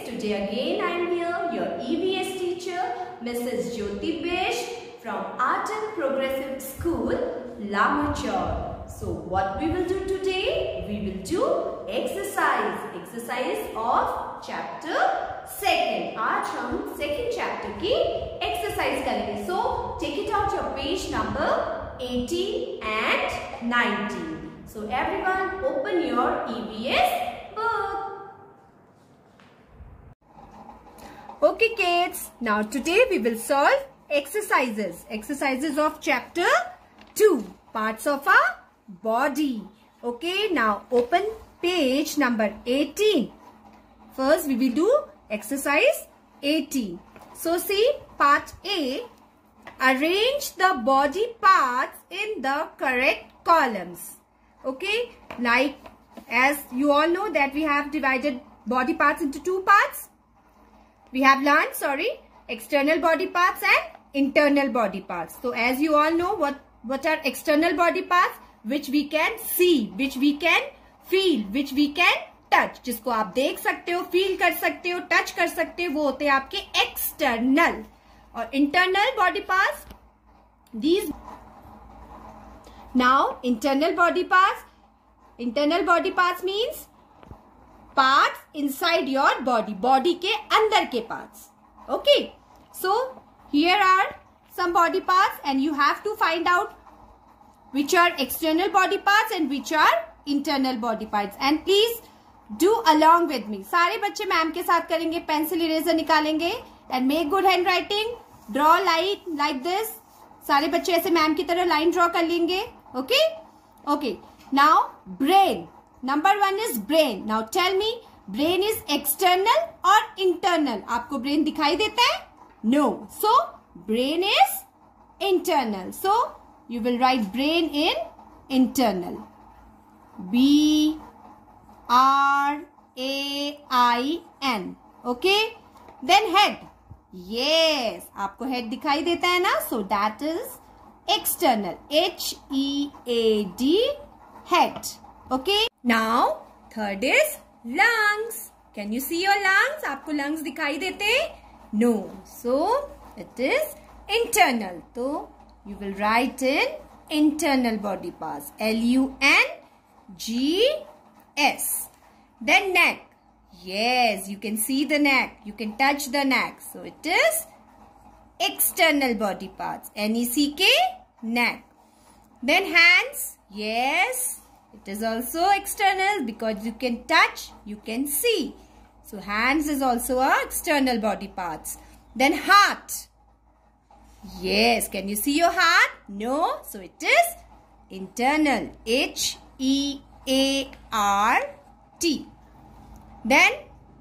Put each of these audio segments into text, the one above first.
Today again I am here, your EVS teacher, Mrs. Jyoti Bish from Art and Progressive School, Lamachar. So what we will do today? We will do exercise of chapter 2. आज हम second chapter की exercise करेंगे. So take it out your page number 18 and 19. So everyone open your EVS book. Okay kids, now today we will solve exercises of chapter 2, parts of our body. Okay, now open page number 18. First we will do exercise 18. So see part A, arrange the body parts in the correct columns. Okay, like as you all know that we have divided body parts into two parts. We have learned, external body parts and internal body parts. So as you all know, what are external body parts? Which we can see, which we can feel, which we can touch. जिसको आप देख सकते हो, feel कर सकते हो, touch कर सकते हो, वो होते हैं आपके external. और internal body parts, these. Now internal body parts means parts inside your body, body के अंदर के parts. Okay, so here are some body parts and you have to find out which are external body parts and which are internal body parts. And please do along with me. सारे बच्चे ma'am के साथ करेंगे, pencil eraser निकालेंगे and make good handwriting. Draw line like this. सारे बच्चे ऐसे ma'am की तरह line draw कर लेंगे. Okay? Okay. Now brain. Number 1 is brain. Now tell me, brain is external or internal? आपको brain दिखाई देता है? No. So brain is internal. So you will write brain in internal. B-R-A-I-N. Okay. Then head. Yes. आपको head दिखाई देता है ना? So that is external. H-E-A-D. Head. Okay. Now third is lungs. Can you see your lungs? आपको lungs दिखाई देते? No. So it is internal. So you will write in internal body parts. L-U-N-G-S. Then neck. Yes, you can see the neck. You can touch the neck. So it is external body parts. N-E-C-K, neck. Then hands. Yes. It is also external because you can touch, you can see. So hands is also a external body parts. Then heart. Yes, can you see your heart? No, so it is internal. H-E-A-R-T. Then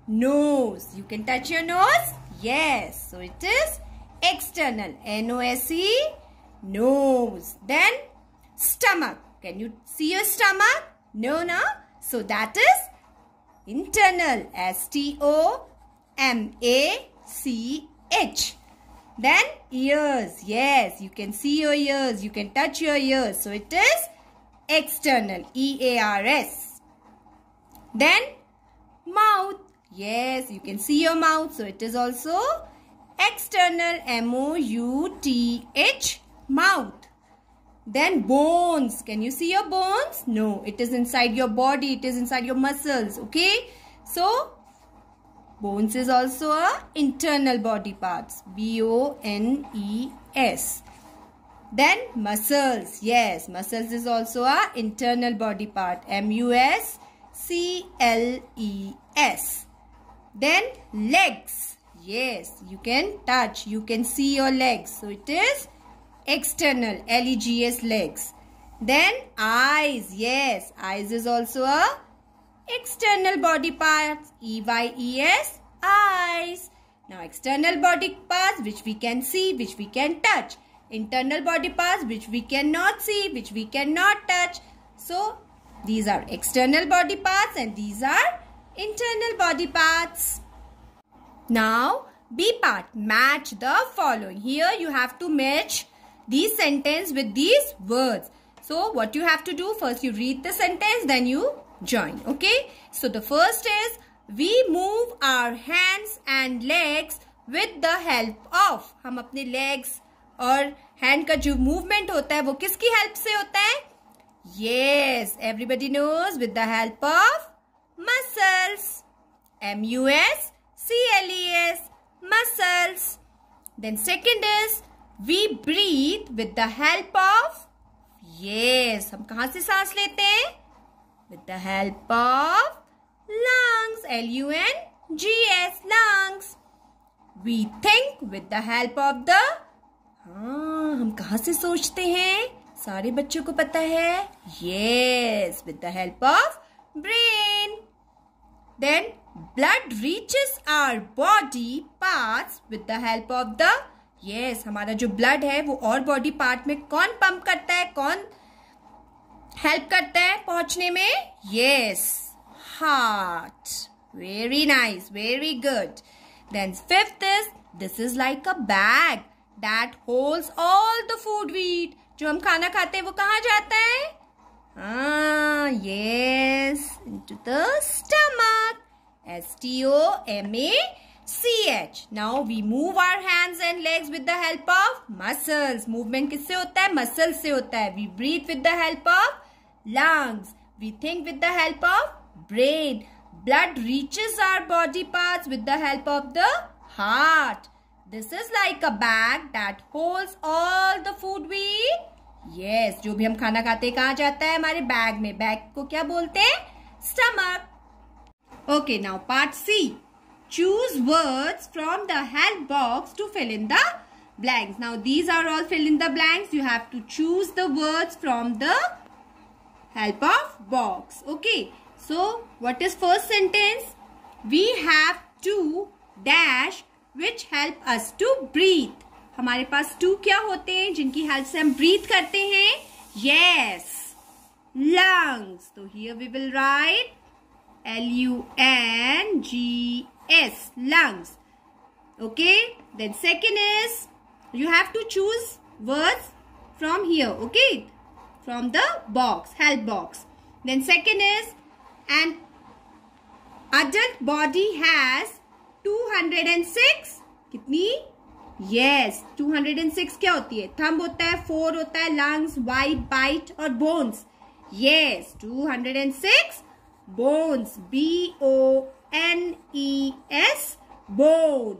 nose. You can touch your nose? Yes, so it is external. N-O-S-E, nose. Then stomach. Can you see your stomach? No, no. So that is internal. S-T-O-M-A-C-H. Then ears. Yes, you can see your ears. You can touch your ears. So it is external. E-A-R-S. Then mouth. Yes, you can see your mouth. So it is also external. M-O-U-T-H. Mouth. Then bones. Can you see your bones? No, it is inside your body. It is inside your muscles. Okay. So, bones is also a internal body parts. B-O-N-E-S. Then muscles. Yes, muscles is also a internal body part. M-U-S-C-L-E-S. Then legs. Yes, you can touch. You can see your legs. So, it is external. L-E-G-S, legs. Then eyes. Yes, eyes is also a external body parts. E-Y-E-S, eyes. Now external body parts which we can see, which we can touch. Internal body parts which we cannot see, which we cannot touch. So these are external body parts and these are internal body parts. Now B part, match the following. Here you have to match these sentence with these words. So what you have to do, first you read the sentence, then you join. Okay. So the first is we move our hands and legs with the help of. हम अपने legs और hand का जो movement होता है वो किसकी help से होता है? Yes, everybody knows, with the help of muscles. M-U-S-C-L-E-S, muscles. Then second is we breathe with the help of. Yes, हम कहाँ से सांस लेते हैं? With the help of lungs. L-U-N-G-S, lungs. We think with the help of the. हम कहाँ से सोचते हैं? सारे बच्चों को पता है. Yes, with the help of brain. Then blood reaches our body parts with the help of the. Yes, हमारा जो blood है वो और body part में कौन pump करता है, कौन help करता है पहुंचने में? Yes, heart. Very nice, very good. Then fifth is, this is like a bag that holds all the food we eat. जो हम खाना खाते हैं वो कहाँ जाता है? Yes, into the stomach. S-T-O-M-A-C-H. Now we move our hands and legs with the help of muscles. Movement किससे होता है? Muscles से होता है. We breathe with the help of lungs. We think with the help of brain. Blood reaches our body parts with the help of the heart. This is like a bag that holds all the food we eat. Yes, जो भी हम खाना खाते हैं कहाँ जाता है? हमारे बैग में. बैग को क्या बोलते हैं? Stomach. Okay, now part C. Choose words from the help box to fill in the blanks. Now these are all fill in the blanks. You have to choose the words from the help of box. Okay, so what is first sentence? We have to dash which help us to breathe. हमारे पास to क्या होते हैं जिनकी help से हम breathe करते हैं? Yes, lungs. So here we will write L-U-N-G-S, lungs. Okay, then second is you have to choose words from here. Okay, from the box, help box. Then second is an adult body has 206. कितनी? Yes, 206 क्या होती है? Thumb होता है, 4 होता है, lungs, white, bite और bones. Yes, 206 bones. B-O-N-E-S, bone.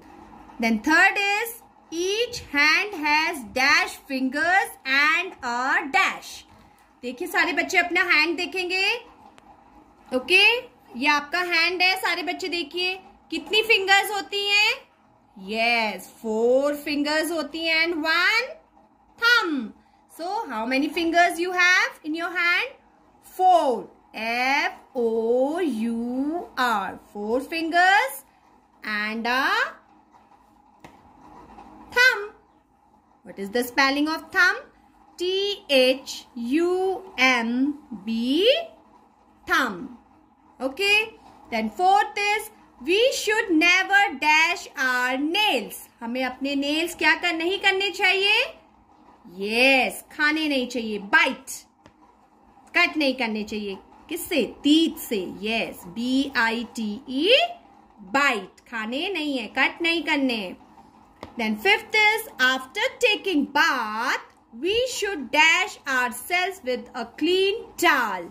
Then third is each hand has dash fingers and a dash. देखिए सारे बच्चे अपना हैंड देखेंगे. ओके, ये आपका हैंड है. सारे बच्चे देखिए कितनी फिंगर्स होती हैं? Yes, 4 fingers होती हैं and 1 thumb. So how many fingers you have in your hand? 4. F-O-U-R. 4 fingers and a thumb. What is the spelling of thumb? T-H-U-M-B, thumb. Okay. Then fourth is we should never dash our nails. हमें अपने nails क्या नहीं करने चाहिए? Yes, खाने नहीं चाहिए. Bite. Cut नहीं करने चाहिए. किससे? teeth से. Yes, B-I-T-E, bite. खाने नहीं है, कट नहीं करने. Then fifth is after taking bath, we should dash ourselves with a clean towel.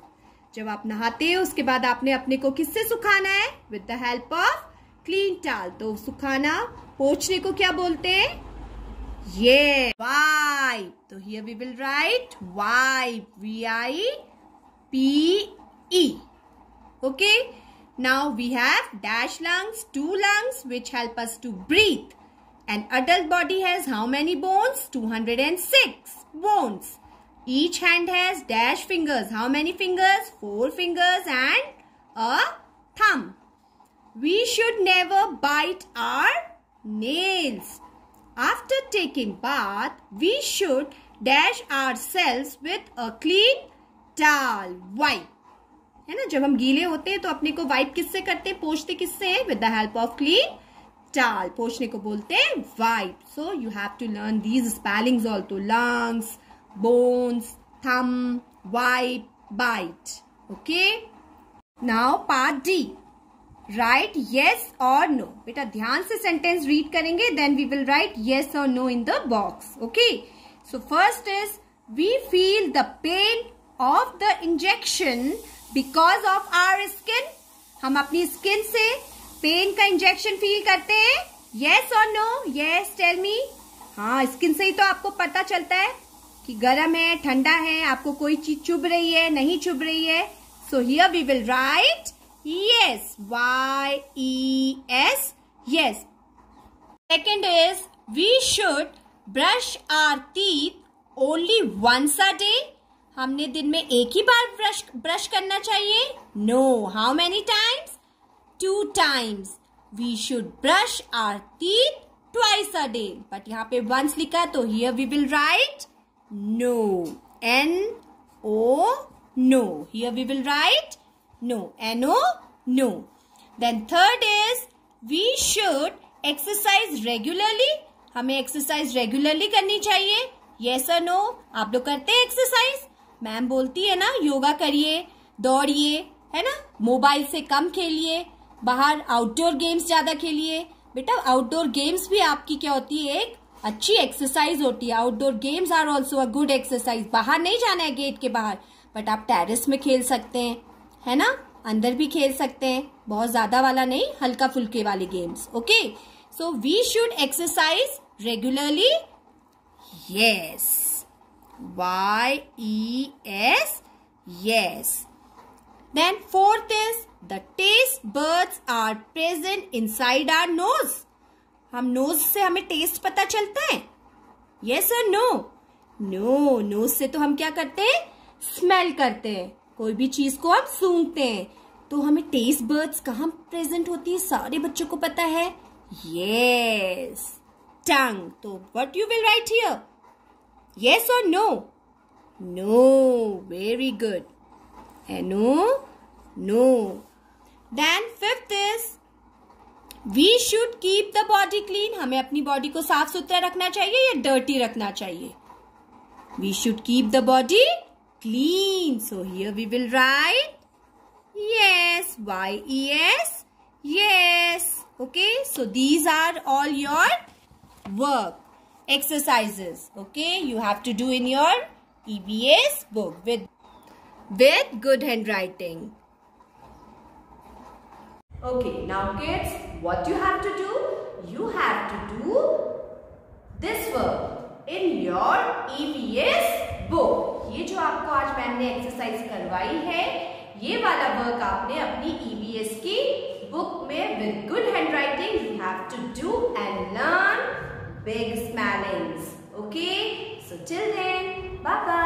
जब आप नहाते हो उसके बाद आपने अपने को किससे सुखाना है? With the help of clean towel. तो सुखाना, पोंछने को क्या बोलते हैं? Yeah, wipe. तो here we will write wipe. V-I-P-E. Okay. Now we have dash lungs, 2 lungs, which help us to breathe. An adult body has how many bones? 206 bones. Each hand has dash fingers. How many fingers? 4 fingers and a thumb. We should never bite our nails. After taking bath, we should dash ourselves with a clean towel. Wipe. है ना, जब हम गीले होते हैं तो अपने को वाइप किससे करते हैं? पोंछते किससे हैं? With the help of clean towel. पोंछने को बोलते हैं wipe. So you have to learn these spellings also. Lungs, bones, thumb, wipe, bite. Okay. Now part D. write yes or no. बेटा ध्यान से sentence read करेंगे, then we will write yes or no in the box. Okay. So first is we feel the pain of the injection because of our skin. हम अपनी skin से pain का injection feel करते हैं. Yes or no? Yes, tell me. हाँ, skin से ही तो आपको पता चलता है कि गर्म है, ठंडा है, आपको कोई चीज चुभ रही है, नहीं चुभ रही है. So here we will write yes. Y-E-S. Yes. Second is we should brush our teeth only once a day. हमने दिन में एक ही बार ब्रश करना चाहिए. No. How many times? 2 times. We should brush our teeth twice a day. But यहाँ पे once लिखा है तो here we will write no. N-O. No. Here we will write no. N-O. No. Then third is we should exercise regularly. हमें exercise regularly करनी चाहिए. Yes or no? आप लोग करते हैं exercise? मैम बोलती है ना योगा करिए, दौड़िए, है ना, मोबाइल से कम खेलिए, बाहर आउटडोर गेम्स ज्यादा खेलिए. बेटा आउटडोर गेम्स भी आपकी क्या होती है, एक अच्छी एक्सरसाइज होती है. Outdoor games are also a good exercise. बाहर नहीं जाना है गेट के बाहर, बट आप टेरेस में खेल सकते हैं, है ना, अंदर भी खेल सकते हैं. बहुत ज्यादा वाला नहीं, हल्का फुल्के वाले games. Okay. So we should exercise regularly. Yes. Y-E-S. Yes. Then fourth is the taste buds are present inside our nose. हम nose से हमें taste पता चलता है. Yes or no? No. Nose से तो हम क्या करते हैं, smell करते हैं. कोई भी चीज को हम सूंघते हैं. तो हमें taste buds कहाँ present होती है, सारे बच्चों को पता है. Yes. Tongue. तो what you will write here? Yes or no? No. Very good. No. No. Then fifth is we should keep the body clean. हमें अपनी बॉडी को साफ सुथरा रखना चाहिए या डर्टी रखना चाहिए? We should keep the body clean. So here we will write yes. Y-E-S. Yes. Okay. So these are all your work exercises. Okay. You have to do in your EVS book with good handwriting. Okay, now kids, what you have to do? You have to do this work in your EVS book. ये जो आपको आज ma'am ने exercise करवाई है, ये वाला work आपने अपनी EVS की बुक में with good handwriting you have to do and learn big spellings. Okay, so till then, bye bye.